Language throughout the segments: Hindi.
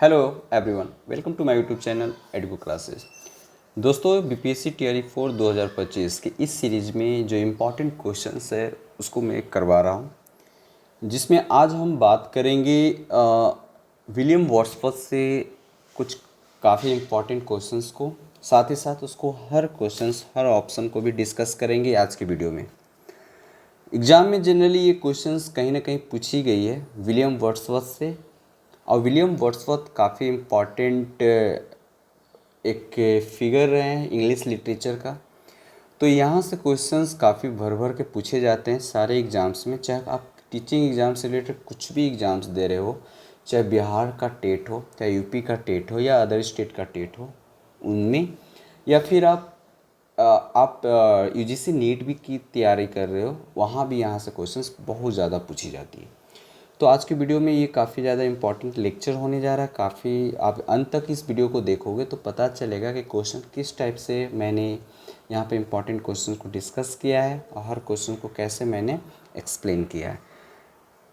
Hello everyone, welcome to my YouTube channel Educo classes. दोस्तों, बीपीएससी टीआरई 4 2025 के इस सीरीज़ में जो इम्पोर्टेंट क्वेश्चंस है उसको मैं करवा रहा हूँ, जिसमें आज हम बात करेंगे विलियम वर्ड्सवर्थ से कुछ काफ़ी इम्पोर्टेंट क्वेश्चंस को। साथ ही साथ उसको हर क्वेश्चंस हर ऑप्शन को भी डिस्कस करेंगे आज के वीडियो में। एग्ज़ाम में जनरली ये क्वेश्चंस कहीं ना कहीं पूछी गई है विलियम वर्ड्सवर्थ से, और विलियम वर्ड्सवर्थ काफ़ी इम्पॉर्टेंट एक फिगर रहे हैं इंग्लिश लिटरेचर का। तो यहाँ से क्वेश्चंस काफ़ी भर भर के पूछे जाते हैं सारे एग्ज़ाम्स में, चाहे आप टीचिंग एग्ज़ाम से रिलेटेड कुछ भी एग्ज़ाम्स दे रहे हो, चाहे बिहार का टेट हो, चाहे यूपी का टेट हो या अदर स्टेट का टेट हो उनमें, या फिर आप यूजीसी नीट भी की तैयारी कर रहे हो, वहाँ भी यहाँ से क्वेश्चंस बहुत ज़्यादा पूछी जाती है। तो आज की वीडियो में ये काफ़ी ज़्यादा इम्पॉर्टेंट लेक्चर होने जा रहा है। काफ़ी आप अंत तक इस वीडियो को देखोगे तो पता चलेगा कि क्वेश्चन किस टाइप से मैंने यहाँ पे इम्पॉर्टेंट क्वेश्चन को डिस्कस किया है और हर क्वेश्चन को कैसे मैंने एक्सप्लेन किया है।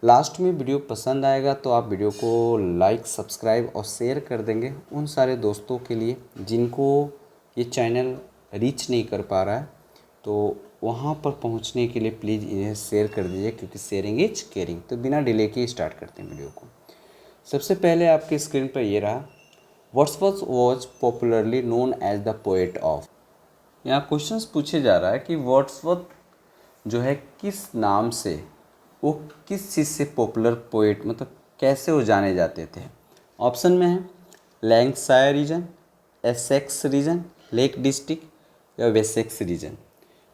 लास्ट में वीडियो पसंद आएगा तो आप वीडियो को लाइक, सब्सक्राइब और शेयर कर देंगे उन सारे दोस्तों के लिए जिनको ये चैनल रीच नहीं कर पा रहा है। तो वहाँ पर पहुँचने के लिए प्लीज़ इन्हें शेयर कर दीजिए, क्योंकि शेयरिंग इज केयरिंग। तो बिना डिले के स्टार्ट करते हैं वीडियो को। सबसे पहले आपके स्क्रीन पर ये रहा, Wordsworth was popularly known as the poet of. यहाँ क्वेश्चंस पूछे जा रहा है कि वर्ड्सवर्थ जो है किस नाम से, वो किस चीज़ से पॉपुलर पोएट, मतलब कैसे वो जाने जाते थे। ऑप्शन में है Lancashire region, Essex region, Lake District या वेसेक्स रीजन।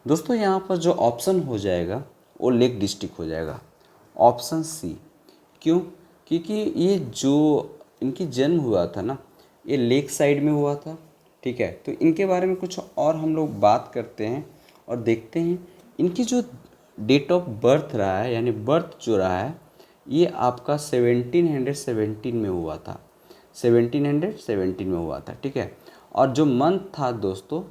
दोस्तों, यहाँ पर जो ऑप्शन हो जाएगा वो लेक डिस्ट्रिक्ट हो जाएगा, ऑप्शन सी। क्यों? क्योंकि ये जो इनकी जन्म हुआ था ना, ये लेक साइड में हुआ था। ठीक है, तो इनके बारे में कुछ और हम लोग बात करते हैं और देखते हैं इनकी जो डेट ऑफ बर्थ रहा है, यानी बर्थ जो रहा है, ये आपका 1717 में हुआ था। 1717 में हुआ था। ठीक है, और जो मंथ था दोस्तों,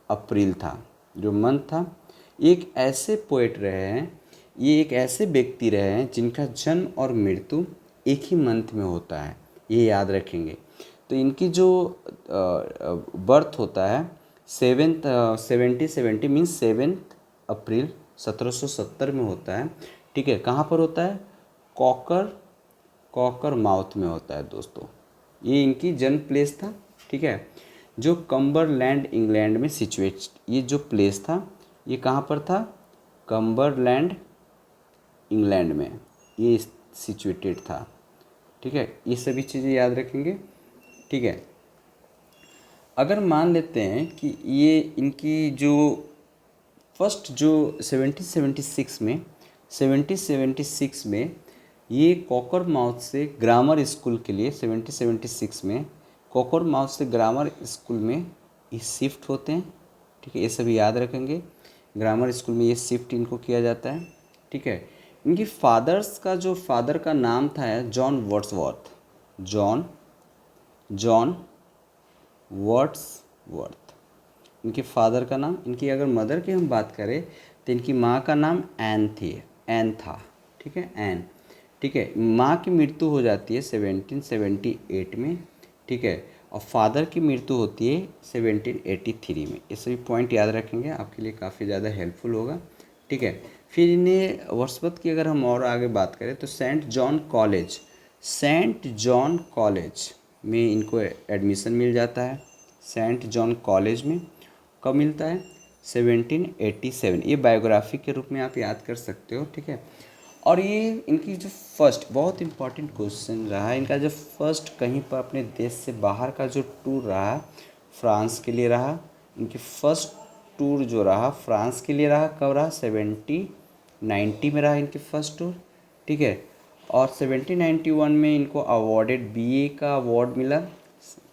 अप्रैल था। जो मंथ था, एक ऐसे पोएट रहे हैं, ये एक ऐसे व्यक्ति रहे हैं जिनका जन्म और मृत्यु एक ही मंथ में होता है, ये याद रखेंगे। तो इनकी जो बर्थ होता है 1770 मीन्स 7 अप्रैल 1770 में होता है। ठीक है, कहाँ पर होता है? कॉकर माउथ में होता है दोस्तों, ये इनकी जन्म प्लेस था। ठीक है, जो कम्बरलैंड इंग्लैंड में सिचुएट, ये जो प्लेस था ये कहाँ पर था? कम्बरलैंड इंग्लैंड में ये सिचुएटेड था। ठीक है, ये सभी चीज़ें याद रखेंगे। ठीक है, अगर मान लेते हैं कि ये इनकी जो फर्स्ट जो 1776 में ये कॉकर माउथ से ग्रामर स्कूल के लिए 1776 में कॉकर माउथ से ग्रामर स्कूल में ये शिफ्ट होते हैं। ठीक है, ये सभी याद रखेंगे। ग्रामर स्कूल में ये शिफ्ट इनको किया जाता है। ठीक है, इनकी फादर का नाम था जॉन वर्ड्सवर्थ। जॉन वर्ड्सवर्थ इनके फादर का नाम। इनकी अगर मदर की हम बात करें तो इनकी माँ का नाम एन था। ठीक है, एन। ठीक है, माँ की मृत्यु हो जाती है 1778 में। ठीक है, और फादर की मृत्यु होती है 1783 में। ये सभी पॉइंट याद रखेंगे, आपके लिए काफ़ी ज़्यादा हेल्पफुल होगा। ठीक है, फिर इन्हें वर्ड्सवर्थ की अगर हम और आगे बात करें तो सेंट जॉन कॉलेज में इनको एडमिशन मिल जाता है। सेंट जॉन कॉलेज में कब मिलता है? 1787। ये बायोग्राफी के रूप में आप याद कर सकते हो। ठीक है, और ये इनकी जो फर्स्ट बहुत इंपॉर्टेंट क्वेश्चन रहा है, इनका जो फर्स्ट कहीं पर अपने देश से बाहर का जो टूर रहा, फ्रांस के लिए रहा। इनकी फर्स्ट टूर जो रहा फ्रांस के लिए रहा, कब रहा? 1790 में रहा इनकी फर्स्ट टूर। ठीक है, और 1791 में इनको अवॉर्डेड बीए का अवार्ड मिला।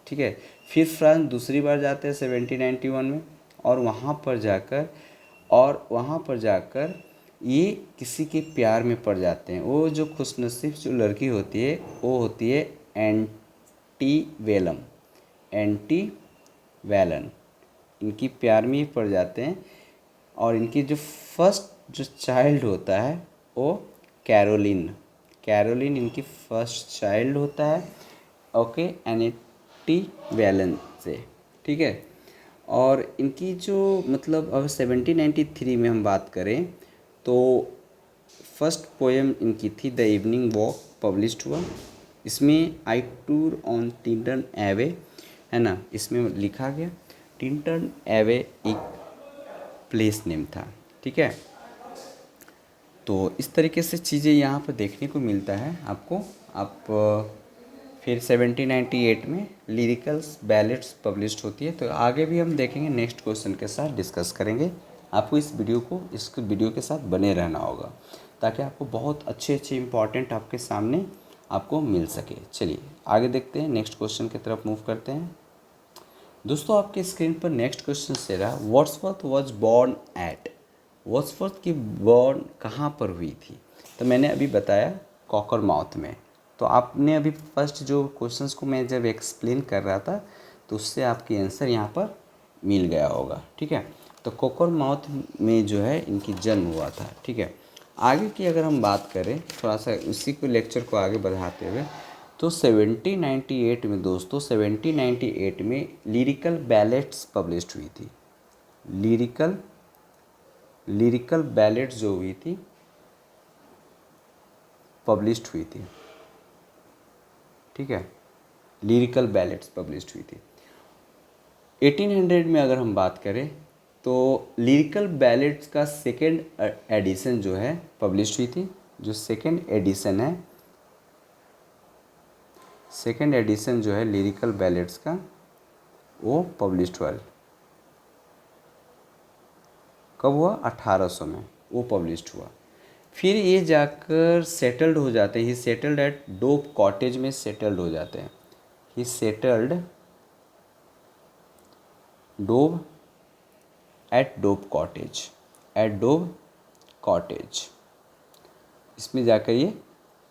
ठीक है, फिर फ्रांस दूसरी बार जाते हैं 1791 में, और वहाँ पर जाकर ये किसी के प्यार में पड़ जाते हैं। वो जो खुशनसीब जो लड़की होती है वो होती है एंटी वैलन। इनकी प्यार में ही पड़ जाते हैं, और इनकी जो फर्स्ट जो चाइल्ड होता है वो कैरोलिन इनकी फर्स्ट चाइल्ड होता है। ओके, एनेटी वैलन से, ठीक है। और इनकी जो मतलब अब 1793 में हम बात करें तो फर्स्ट पोएम इनकी थी द इवनिंग वॉक, पब्लिश्ड हुआ। इसमें आई टूर ऑन टिंटन एवे, है ना, इसमें लिखा गया टिंटन एवे एक प्लेस नेम था, ठीक है। तो इस तरीके से चीज़ें यहाँ पर देखने को मिलता है आपको। आप फिर 1798 में लिरिकल्स बैलेट्स पब्लिश्ड होती है। तो आगे भी हम देखेंगे, नेक्स्ट क्वेश्चन के साथ डिस्कस करेंगे। आपको इस वीडियो के साथ बने रहना होगा ताकि आपको बहुत अच्छे इंपॉर्टेंट आपके सामने आपको मिल सके। चलिए आगे देखते हैं, नेक्स्ट क्वेश्चन की तरफ मूव करते हैं। दोस्तों आपके स्क्रीन पर नेक्स्ट क्वेश्चन से रहा, Wordsworth was born at. Wordsworth की बॉर्न कहाँ पर हुई थी? तो मैंने अभी बताया कॉकरमाउथ में। तो आपने अभी फर्स्ट जो क्वेश्चंस को मैं जब एक्सप्लेन कर रहा था तो उससे आपकी आंसर यहाँ पर मिल गया होगा, ठीक है। तो कॉकरमाउथ में जो है इनकी जन्म हुआ था, ठीक है। आगे की अगर हम बात करें, थोड़ा सा उसी को लेक्चर को आगे बढ़ाते हुए, तो 1798 में दोस्तों 1798 में लिरिकल बैलेट्स पब्लिश्ड हुई थी। लिरिकल बैलेट्स जो हुई थी पब्लिश्ड हुई थी, ठीक है। लिरिकल बैलेट्स पब्लिश्ड हुई थी 1800 में। अगर हम बात करें तो लिरिकल बैलेट्स का सेकेंड एडिशन जो है पब्लिश्ड हुई थी। जो सेकेंड एडिशन जो है लिरिकल बैलेट्स का वो पब्लिश्ड हुआ। कब हुआ? 1800 में वो पब्लिश्ड हुआ। फिर ये जाकर सेटल्ड हो जाते हैं, ही सेटल्ड एट डोब कॉटेज में सेटल्ड हो जाते हैं। ही सेटल्ड डोब एट डोब कॉटेज, इसमें जाकर ये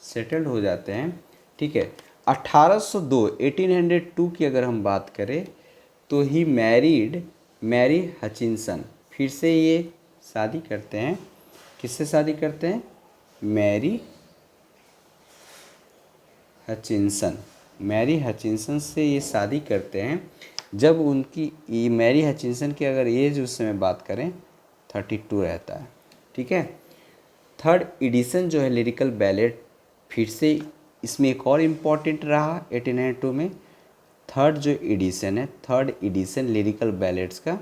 सेटल्ड हो जाते हैं, ठीक है। 1802 की अगर हम बात करें तो ही मैरी हचिनसन, फिर से ये शादी करते हैं। किससे शादी करते हैं? मैरी हचिनसन से ये शादी करते हैं। जब उनकी मैरी हचिनसन की अगर एज उस समय बात करें 32 रहता है, ठीक है। थर्ड एडिशन जो है लिरिकल बैलेट, फिर से इसमें एक और इम्पॉर्टेंट रहा 1892 में। थर्ड एडिशन लिरिकल बैलेट्स का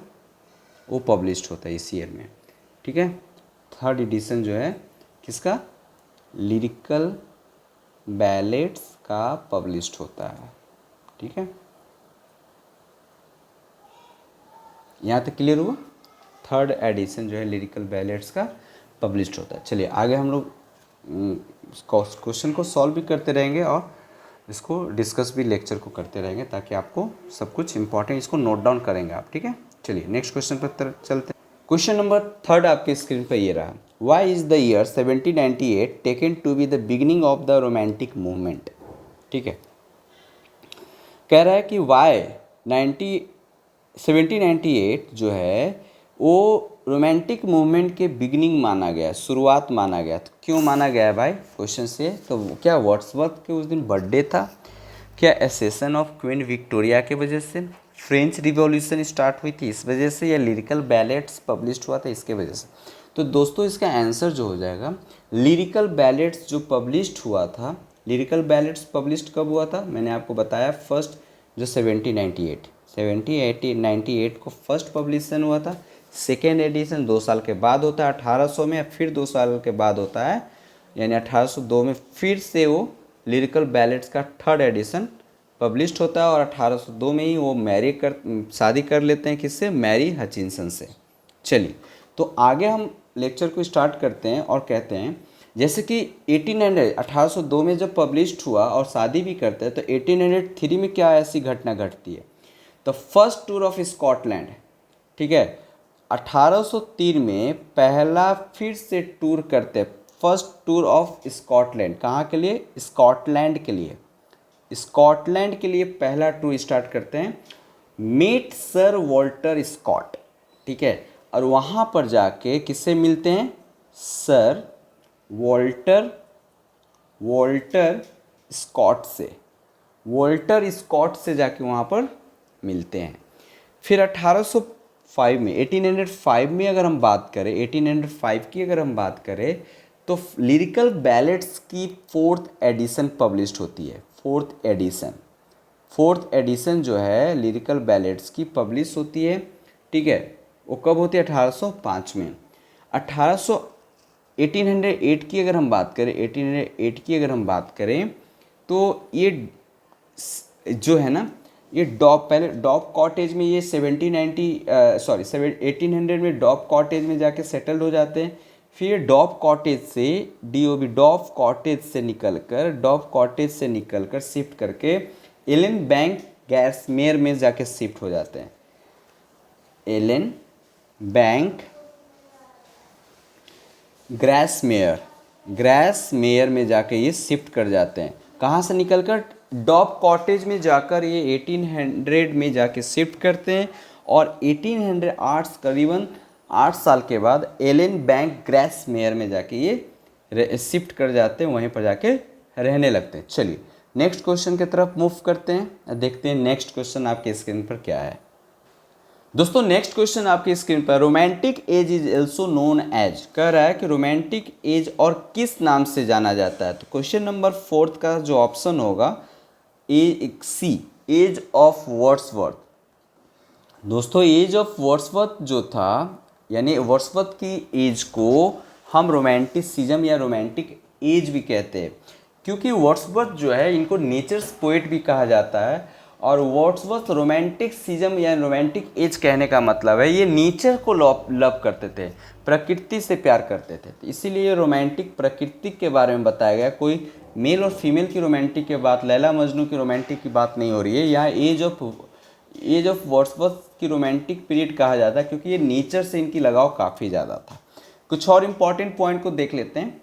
वो पब्लिश्ड होता है इस ईयर में, ठीक है। थर्ड एडिशन जो है किसका? लिरिकल बैलेट्स का पब्लिश्ड होता है, ठीक है। यहाँ तक क्लियर हुआ? थर्ड एडिशन जो है लिरिकल बैलेट्स का पब्लिश्ड होता है। चलिए आगे हम लोग क्वेश्चन को सॉल्व भी करते रहेंगे और इसको डिस्कस भी लेक्चर को करते रहेंगे ताकि आपको सब कुछ इंपॉर्टेंट इसको नोट डाउन करेंगे आप, ठीक है। चलिए नेक्स्ट क्वेश्चन पर चलते हैं। क्वेश्चन नंबर 3 आपके स्क्रीन पर ये रहा, why is the year 1798 taken to be the beginning of the romantic movement, ठीक है। कह रहा है कि वाई 1798 जो है वो रोमांटिक मूवमेंट के बिगिनिंग माना गया, शुरुआत माना गया। तो क्यों माना गया है भाई? क्वेश्चन से तो क्या वर्ड्सवर्थ के उस दिन बर्थडे था? क्या एसेसन ऑफ क्वीन विक्टोरिया के वजह से? फ्रेंच रिवॉल्यूशन स्टार्ट हुई थी इस वजह से? या लिरिकल बैलेट्स पब्लिश्ड हुआ था इसके वजह से? तो दोस्तों इसका आंसर जो हो जाएगा लिरिकल बैलेट्स जो पब्लिश्ड हुआ था। लिरिकल बैलेट्स पब्लिश्ड कब हुआ था? मैंने आपको बताया फर्स्ट जो 1798 को फर्स्ट पब्लिशन हुआ था। सेकेंड एडिशन 2 साल के बाद होता है 1800 में, फिर 2 साल के बाद होता है यानी 1802 में फिर से वो लिरिकल बैलेट्स का थर्ड एडिशन पब्लिश्ड होता है। और 1802 में ही वो शादी कर लेते हैं किससे? मैरी हचिनसन से। चलिए तो आगे हम लेक्चर को स्टार्ट करते हैं और कहते हैं जैसे कि 1802 में जब पब्लिश्ड हुआ और शादी भी करते हैं तो 1803 में क्या ऐसी घटना घटती है? तो फर्स्ट टूर ऑफ स्कॉटलैंड, ठीक है। 1803 में पहला फिर से टूर करते हैं, फर्स्ट टूर ऑफ स्कॉटलैंड। कहाँ के लिए? स्कॉटलैंड के लिए पहला टूर स्टार्ट करते हैं। मीट सर वॉल्टर स्कॉट, ठीक है। और वहाँ पर जाके किससे मिलते हैं? सर वॉल्टर स्कॉट से। वॉल्टर स्कॉट से जाके वहाँ पर मिलते हैं। फिर 1805 में 1805 में अगर हम बात करें, 1805 की अगर हम बात करें तो लिरिकल बैलेट्स की 4th एडिशन पब्लिश्ड होती है। 4th एडिशन जो है लिरिकल बैलेट्स की पब्लिश होती है, ठीक है। वो कब होती है? 1805 में। 1808 की अगर हम बात करें, 1808 की अगर हम बात करें तो ये जो है ना, ये पहले डॉब कॉटेज में ये 1800 में डॉब कॉटेज में जाके सेटल्ड हो जाते हैं। फिर डॉब कॉटेज से डॉब कॉटेज से निकलकर शिफ्ट करके एलन बैंक ग्रासमेयर में जाके शिफ्ट हो जाते हैं। एलन बैंक ग्रासमेयर में जाके ये शिफ्ट कर जाते हैं। कहाँ से निकलकर? डॉब कॉटेज में जाकर ये 1800 में जाके शिफ्ट करते हैं और 1808 करीबन 8 साल के बाद एलन बैंक ग्रासमेयर में जाके ये शिफ्ट कर जाते हैं, वहीं पर जाके रहने लगते हैं। चलिए नेक्स्ट क्वेश्चन की तरफ मूव करते हैं, देखते हैं नेक्स्ट क्वेश्चन आपके स्क्रीन पर क्या है। दोस्तों नेक्स्ट क्वेश्चन आपकी स्क्रीन पर, romantic age is also known as, कह रहा है कि रोमांटिक एज और किस नाम से जाना जाता है। तो क्वेश्चन नंबर 4 का जो ऑप्शन होगा सी, एज ऑफ वर्ड्सवर्थ। दोस्तों एज ऑफ वर्ड्सवर्थ जो था, यानी वर्ड्सवर्थ की एज को हम रोमांटिसिज्म या रोमांटिक एज भी कहते हैं, क्योंकि वर्ड्सवर्थ जो है इनको नेचर्स पोएट भी कहा जाता है। और वर्ड्सवर्थ रोमांटिसिज्म या रोमांटिक एज कहने का मतलब है ये नेचर को लव करते थे, प्रकृति से प्यार करते थे, इसीलिए रोमांटिक प्रकृति के बारे में बताया गया। कोई मेल और फीमेल की रोमांटिक की बात, लैला मजनू की रोमांटिक की बात नहीं हो रही है यहाँ। एज ऑफ वर्ड्सवर्थ की रोमांटिक पीरियड कहा जाता है क्योंकि ये नेचर से इनकी लगाव काफ़ी ज़्यादा था। कुछ और इम्पॉर्टेंट पॉइंट को देख लेते हैं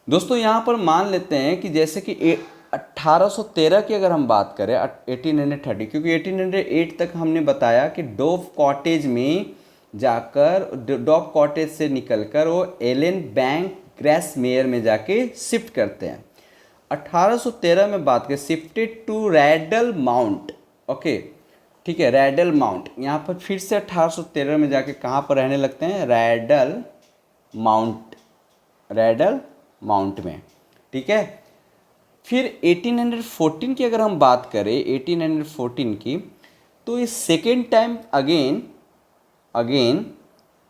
दोस्तों। यहाँ पर मान लेते हैं कि जैसे कि 1813 की अगर हम बात करें, 1830, क्योंकि 1808 तक हमने बताया कि डॉब कॉटेज में जाकर, डॉब कॉटेज से निकलकर वो एलन बैंक ग्रासमेयर में जाके शिफ्ट करते हैं। 1813 में बात करें, शिफ्टेड टू रैडल माउंट, ओके ठीक है, रैडल माउंट। यहाँ पर फिर से 1813 में जाके कहाँ पर रहने लगते हैं? रैडल माउंट में, ठीक है। फिर 1814 की अगर हम बात करें, 1814 की, तो ये सेकेंड टाइम अगेन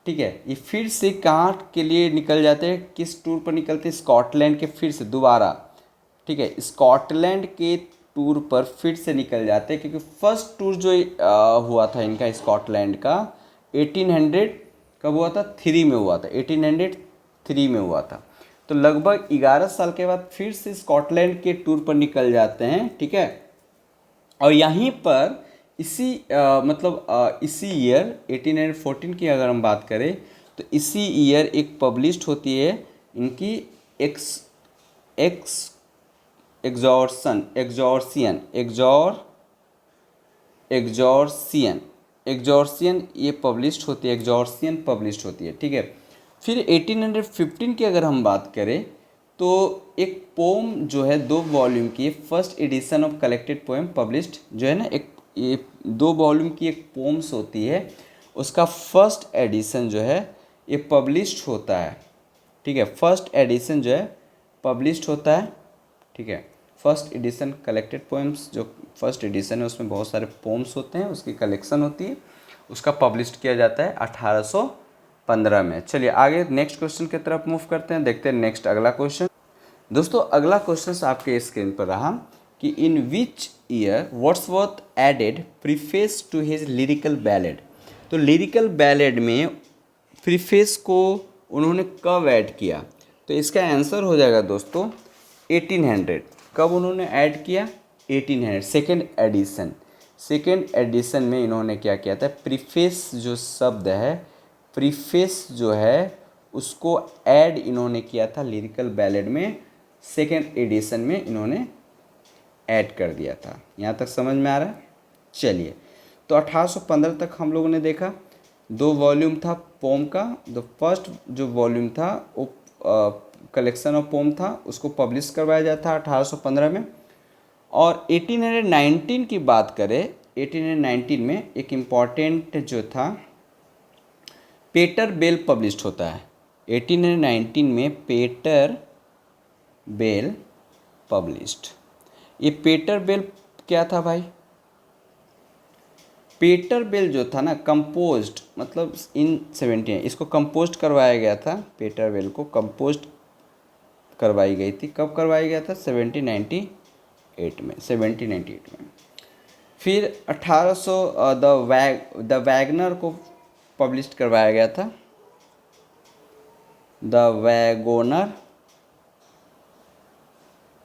ठीक है, ये फिर से कहाँ के लिए निकल जाते हैं, किस टूर पर निकलते हैं? स्कॉटलैंड के फिर से दोबारा, ठीक है, स्कॉटलैंड के टूर पर फिर से निकल जाते हैं, क्योंकि फर्स्ट टूर जो हुआ था इनका स्कॉटलैंड का 1800 कब हुआ था? 3 में हुआ था, 1803 में हुआ था। तो लगभग 11 साल के बाद फिर से स्कॉटलैंड के टूर पर निकल जाते हैं, ठीक है। और यहीं पर इसी इसी ईयर 1814 की अगर हम बात करें तो इसी ईयर एक पब्लिश्ड होती है इनकी एग्जॉर्सियन ये पब्लिश्ड होती है, एग्जॉर्सियन पब्लिश्ड होती है, ठीक है। फिर 1815 की अगर हम बात करें तो एक पोम जो है 2 वॉल्यूम की, first edition of collected poem published जो है ना, एक ये 2 वॉल्यूम की एक पोम्स होती है, उसका फर्स्ट एडिशन जो है ये पब्लिश्ड होता है, ठीक है। फर्स्ट एडिशन जो है पब्लिश्ड होता है, ठीक है। फर्स्ट एडिशन कलेक्टेड पोएम्स, जो फर्स्ट एडिशन है उसमें बहुत सारे पोम्स होते हैं, उसकी कलेक्शन होती है, उसका पब्लिश्ड किया जाता है 1815 में। चलिए आगे नेक्स्ट क्वेश्चन की तरफ मूव करते हैं, देखते हैं नेक्स्ट अगला क्वेश्चन। दोस्तों अगला क्वेश्चन आपके स्क्रीन पर रहा कि in which year Wordsworth added preface to his lyrical ballad. तो लिरिकल बैलेड में प्रीफेस को उन्होंने कब ऐड किया? तो इसका आंसर हो जाएगा दोस्तों 1800। कब उन्होंने ऐड किया? 1800, सेकेंड एडिशन में इन्होंने क्या किया था? प्रीफेस जो शब्द है, प्रीफेस जो है उसको ऐड इन्होंने किया था लिरिकल बैलेड में, सेकेंड एडिशन में इन्होंने ऐड कर दिया था। यहाँ तक समझ में आ रहा है? चलिए, तो 1815 तक हम लोगों ने देखा 2 वॉल्यूम था पोम का। द फर्स्ट जो वॉल्यूम था वो कलेक्शन ऑफ पोम था, उसको पब्लिश करवाया जाता था 1815 में। और 1819 की बात करें, 1819 में एक इम्पॉर्टेंट जो था पेटर बेल पब्लिश्ड होता है। 1819 में पेटर बेल पब्लिश्ड। ये पेटर बेल क्या था भाई? पेटर बेल जो था ना, कंपोज्ड मतलब इन 17, इसको कंपोस्ट करवाया गया था। पेटर बेल को कंपोस्ट करवाई गई थी। कब करवाया गया था? 1798 में, 1798 में। फिर 1800 द वैगनर को पब्लिश करवाया गया था। द वैगोनर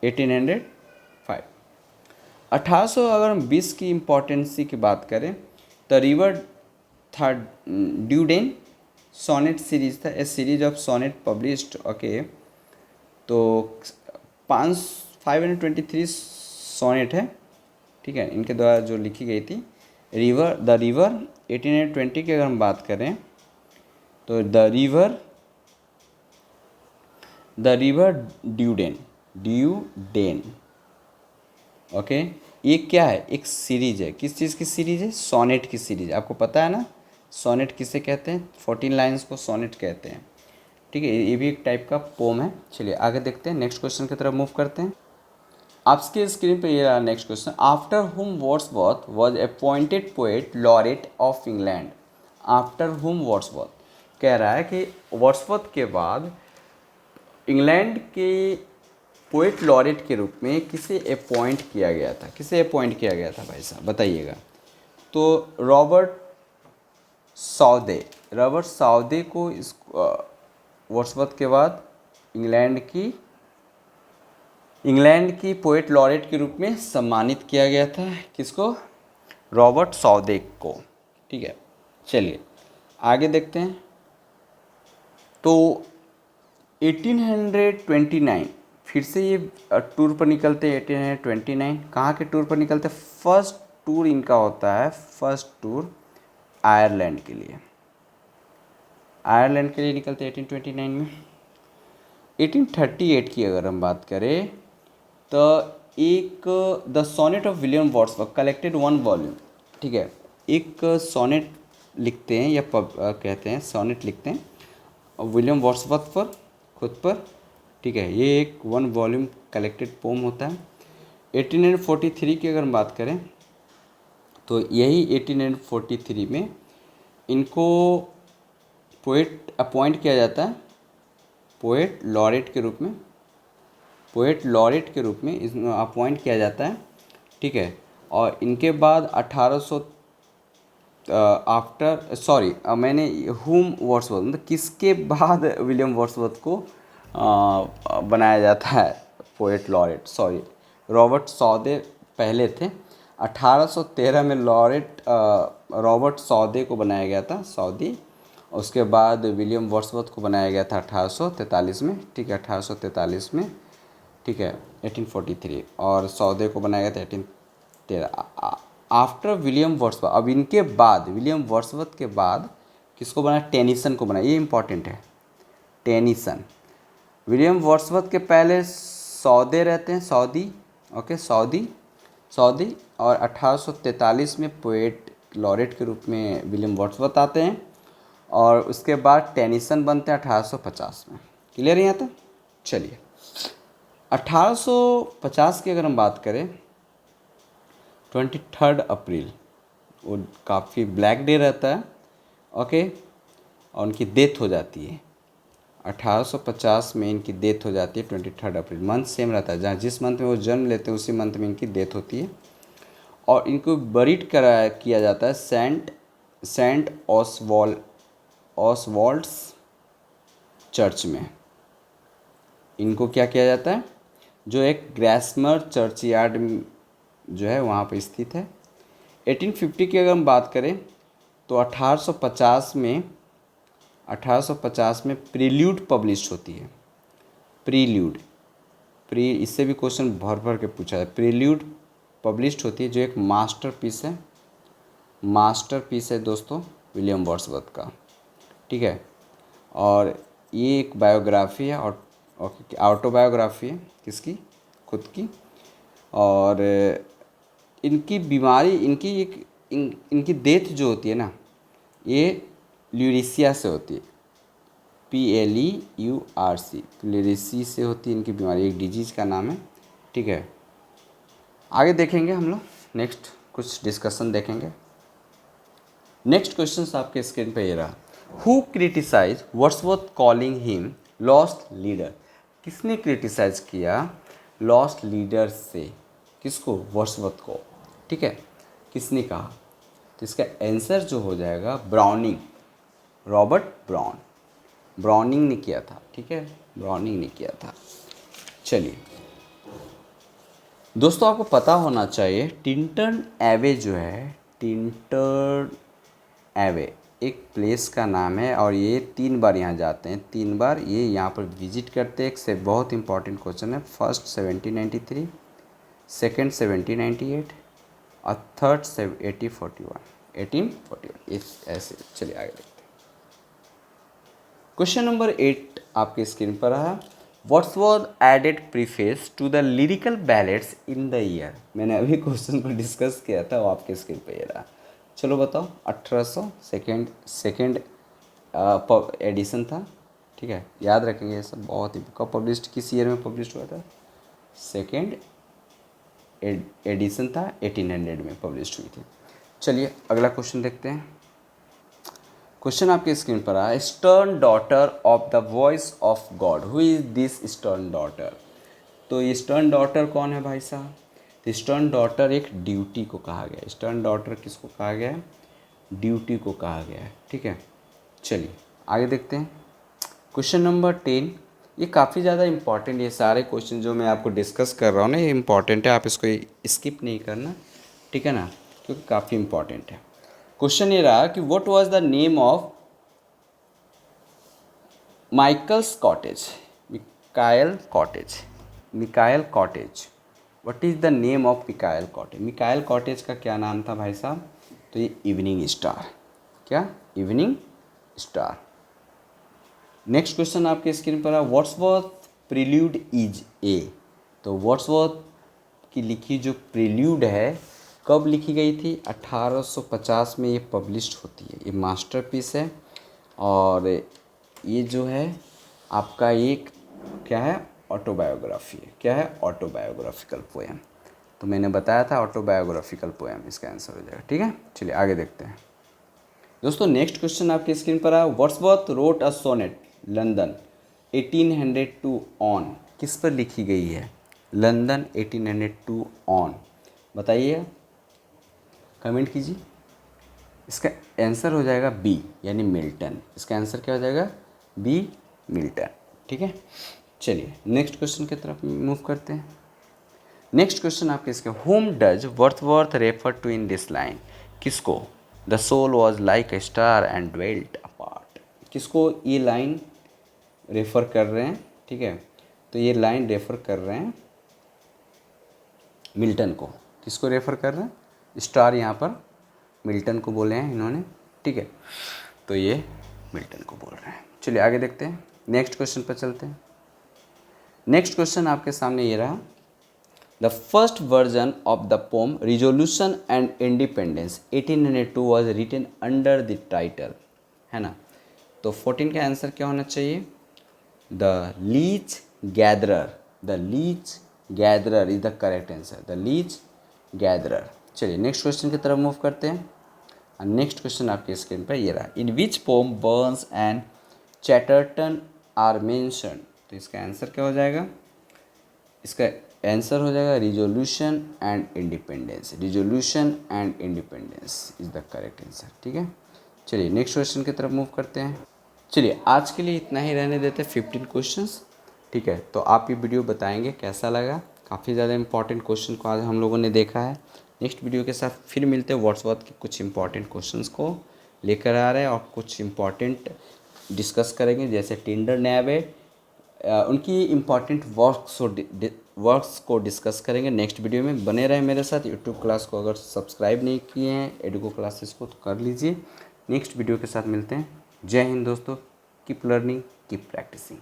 1805। 1800 अगर हम 20 की इम्पोर्टेंसी की बात करें तो रिवर था ड्यूडेन सोनेट सीरीज था, a series of sonnet published. Okay, तो 523 सोनेट है, ठीक है, इनके द्वारा जो लिखी गई थी। द रिवर 1820 की अगर हम बात करें तो द रिवर ड्यूडेन। ओके, ये क्या है? एक सीरीज है। किस चीज़ की सीरीज है? सोनेट की सीरीज। आपको पता है ना सोनेट किसे कहते हैं? 14 लाइंस को सोनेट कहते हैं, ठीक है। ये भी एक टाइप का पोम है। चलिए आगे देखते हैं, नेक्स्ट क्वेश्चन की तरफ मूव करते हैं। आपके स्क्रीन पे ये रहा नेक्स्ट क्वेश्चन। आफ्टर हुम Wordsworth was appointed poet laureate of England. After हुम वर्ड्सवर्थ कह रहा है कि वर्ड्सवर्थ के बाद इंग्लैंड के पोएट लॉरेट के रूप में किसे अपॉइंट किया गया था? किसे अपॉइंट किया गया था भाई साहब, बताइएगा। तो रॉबर्ट साउदे को इस वर्ड्सवर्थ के बाद इंग्लैंड की पोएट लॉरेट के रूप में सम्मानित किया गया था। किसको? रॉबर्ट साउदे को, ठीक है। चलिए आगे देखते हैं। तो 1829 फिर से ये टूर पर निकलते हैं। 1829 कहाँ के टूर पर निकलते हैं? फर्स्ट टूर इनका होता है, फर्स्ट टूर आयरलैंड के लिए। आयरलैंड के लिए निकलते हैं 1829 में। 1838 की अगर हम बात करें तो एक the sonnet of William Wordsworth collected 1 volume, ठीक है। एक सोनेट लिखते हैं या कहते हैं सोनेट लिखते हैं विलियम वर्ड्सवर्थ पर, खुद पर, ठीक है। ये एक 1 वॉल्यूम कलेक्टेड पोम होता है। 1843 की अगर हम बात करें तो यही 1843 में इनको पोएट अपॉइंट किया जाता है, पोएट लॉरेट के रूप में इसमें अपॉइंट किया जाता है, ठीक है। और इनके बाद 1800 मैंने हुम वर्ड्सवर्थ मतलब किसके बाद विलियम वर्ड्सवर्थ को बनाया जाता है पोएट लॉरेट? रॉबर्ट सौदे पहले थे। 1813 में रॉबर्ट सौदे को बनाया गया था, सौदी। उसके बाद विलियम वर्ड्सवर्थ को बनाया गया था 1843 में, ठीक है, 1843 में, ठीक है, 1843। और सौदे को बनाया गया था 1813। आफ्टर विलियम वर्ड्सवर्थ, अब इनके बाद विलियम वर्ड्सवर्थ के बाद किसको बनाया? टेनिसन को बनाया। ये इंपॉर्टेंट है, टेनिसन। विलियम वर्ड्सवर्थ के पहले सौदे रहते हैं, सौदी, ओके, सौदी। और 1843 में पोएट लॉरेट के रूप में विलियम वर्ड्सवर्थ आते हैं और उसके बाद टेनिसन बनते हैं 1850 में। क्लियर है यहाँ तक? चलिए 1850 की अगर हम बात करें, 23 अप्रैल, वो काफ़ी ब्लैक डे रहता है, ओके, और उनकी डेथ हो जाती है। 1850 में इनकी डेथ हो जाती है 23 अप्रैल। मंथ सेम रहता है, जहाँ जिस मंथ में वो जन्म लेते हैं उसी मंथ में इनकी डेथ होती है। और इनको बरीड किया जाता है सेंट ऑसवाल्ड्स चर्च में। इनको क्या किया जाता है? जो एक ग्रासमर चर्च यार्ड जो है वहाँ पर स्थित है। 1850 की अगर हम बात करें तो 1850 में प्रील्यूड पब्लिश होती है। इससे भी क्वेश्चन भर के पूछा है। प्रील्यूड पब्लिश्ड होती है, जो एक मास्टरपीस है दोस्तों विलियम वर्ड्सवर्थ का, ठीक है। और ये एक बायोग्राफी है और ऑटोबायोग्राफी है, किसकी? खुद की। और इनकी बीमारी, इनकी डेथ जो होती है ना, ये ल्यूरेसिया से होती है, PLEURC, ल्यूरेसी से होती है इनकी बीमारी, एक डिजीज़ का नाम है, ठीक है। आगे देखेंगे हम लोग, नेक्स्ट कुछ डिस्कशन देखेंगे। नेक्स्ट क्वेश्चन आपके स्क्रीन पे ये रहा, who criticize Wordsworth calling him lost leader. किसने क्रिटिसाइज किया लॉस्ट लीडर से, किसको, वर्ड्सवर्थ को, ठीक है, किसने कहा। तो इसका आंसर जो हो जाएगा ब्राउनिंग, रॉबर्ट ब्राउनिंग ने किया था, ठीक है, ब्राउनिंग ने किया था। चलिए दोस्तों, आपको पता होना चाहिए टिंटन एवे जो है, टिंटन एवे एक प्लेस का नाम है, और ये 3 बार यहाँ जाते हैं, 3 बार ये यहाँ पर विजिट करते हैं। एक से बहुत इंपॉर्टेंट क्वेश्चन है, फर्स्ट 1793, सेकेंड 1798 और थर्ड 1841 इस ऐसे। चलिए आगे देखते हैं। क्वेश्चन नंबर 8 आपके स्क्रीन पर है, Wordsworth added preface to the lyrical ballads in the year. मैंने अभी क्वेश्चन को डिस्कस किया था, वो आपके स्क्रीन पर ये रहा। चलो बताओ, 1800 सेकेंड एडिशन था, ठीक है, याद रखेंगे ये सब, बहुत ही। कब पब्लिश, किस ईयर में पब्लिश हुआ था, सेकेंड एडिशन था, 1800 में पब्लिश हुई थी। चलिए अगला क्वेश्चन देखते हैं। क्वेश्चन आपके स्क्रीन पर आया, stern daughter of the voice of God, who is this stern daughter. तो ये स्टर्न डॉटर कौन है भाई साहब, तो स्टर्न डॉटर एक ड्यूटी को कहा गया है। स्टर्न डॉटर किसको कहा गया है, ड्यूटी को कहा गया है, ठीक है। चलिए आगे देखते हैं। क्वेश्चन नंबर 10, ये काफ़ी ज़्यादा इंपॉर्टेंट, ये सारे क्वेश्चन जो मैं आपको डिस्कस कर रहा हूँ ना, ये इंपॉर्टेंट है, आप इसको स्किप नहीं करना, ठीक है ना, क्योंकि काफ़ी इंपॉर्टेंट है। क्वेश्चन ये रहा कि what was the name of Michael's cottage, Michael cottage, what is the name of Michael cottage. Michael cottage का क्या नाम था भाई साहब, तो ये इवनिंग स्टार, क्या, इवनिंग स्टार। नेक्स्ट क्वेश्चन आपके स्क्रीन पर है, वर्ड्सवर्थ प्रील्यूड इज ए। तो वर्ड्सवर्थ की लिखी जो प्रील्यूड है, कब लिखी गई थी, 1850 में ये पब्लिश्ड होती है। ये मास्टरपीस है, और ये जो है आपका एक क्या है, ऑटोबायोग्राफी है। क्या है, ऑटोबायोग्राफिकल पोएम। तो मैंने बताया था ऑटोबायोग्राफिकल पोएम इसका आंसर हो जाएगा, ठीक है। चलिए आगे देखते हैं दोस्तों। नेक्स्ट क्वेश्चन आपके स्क्रीन पर है, Wordsworth wrote a sonnet London 1802 on, किस पर लिखी गई है, लंदन 1802 ऑन, बताइए, कमेंट कीजिए। इसका आंसर हो जाएगा बी, यानी मिल्टन। इसका आंसर क्या हो जाएगा, बी, मिल्टन, ठीक है। चलिए नेक्स्ट क्वेश्चन की तरफ मूव करते हैं। नेक्स्ट क्वेश्चन आपके इसके, whom does Wordsworth refer to in this line, किसको, the soul was like a star and dwelt apart, किसको ये लाइन रेफर कर रहे हैं, ठीक है। तो ये लाइन रेफर कर रहे हैं मिल्टन को। किसको रेफर कर रहे हैं, स्टार यहाँ पर मिल्टन को बोले हैं इन्होंने, ठीक है। तो ये मिल्टन को बोल रहे हैं। चलिए आगे देखते हैं, नेक्स्ट क्वेश्चन पर चलते हैं। नेक्स्ट क्वेश्चन आपके सामने ये रहा, the first version of the poem resolution and independence 1802 was written under the title, है ना। तो 14 का आंसर क्या होना चाहिए, the leech gatherer, the leech gatherer is the correct answer, the leech gatherer. चलिए नेक्स्ट क्वेश्चन की तरफ मूव करते हैं। नेक्स्ट क्वेश्चन आपके स्क्रीन पर ये रहा, in which poem Burns and Chatterton are mentioned. तो इसका आंसर क्या हो जाएगा, इसका आंसर हो जाएगा resolution and independence, resolution and independence is the correct answer, ठीक है। चलिए नेक्स्ट क्वेश्चन की तरफ मूव करते हैं। चलिए आज के लिए इतना ही रहने देते हैं, 15 क्वेश्चंस, ठीक है। तो आप ये वीडियो बताएंगे कैसा लगा, काफ़ी ज़्यादा इंपॉर्टेंट क्वेश्चन को आज हम लोगों ने देखा है। नेक्स्ट वीडियो के साथ फिर मिलते हैं, वर्ड्सवर्थ के कुछ इंपॉर्टेंट क्वेश्चंस को लेकर आ रहे हैं, और कुछ इंपॉर्टेंट डिस्कस करेंगे, जैसे टिंडर नैवे, उनकी इम्पॉर्टेंट वर्क्स को डिस्कस करेंगे नेक्स्ट वीडियो में। बने रहें मेरे साथ। यूट्यूब क्लास को अगर सब्सक्राइब नहीं किए हैं एडुको क्लासेस को, तो कर लीजिए। नेक्स्ट वीडियो के साथ मिलते हैं। जय हिंद दोस्तों, कीप लर्निंग, कीप प्रैक्टिसिंग।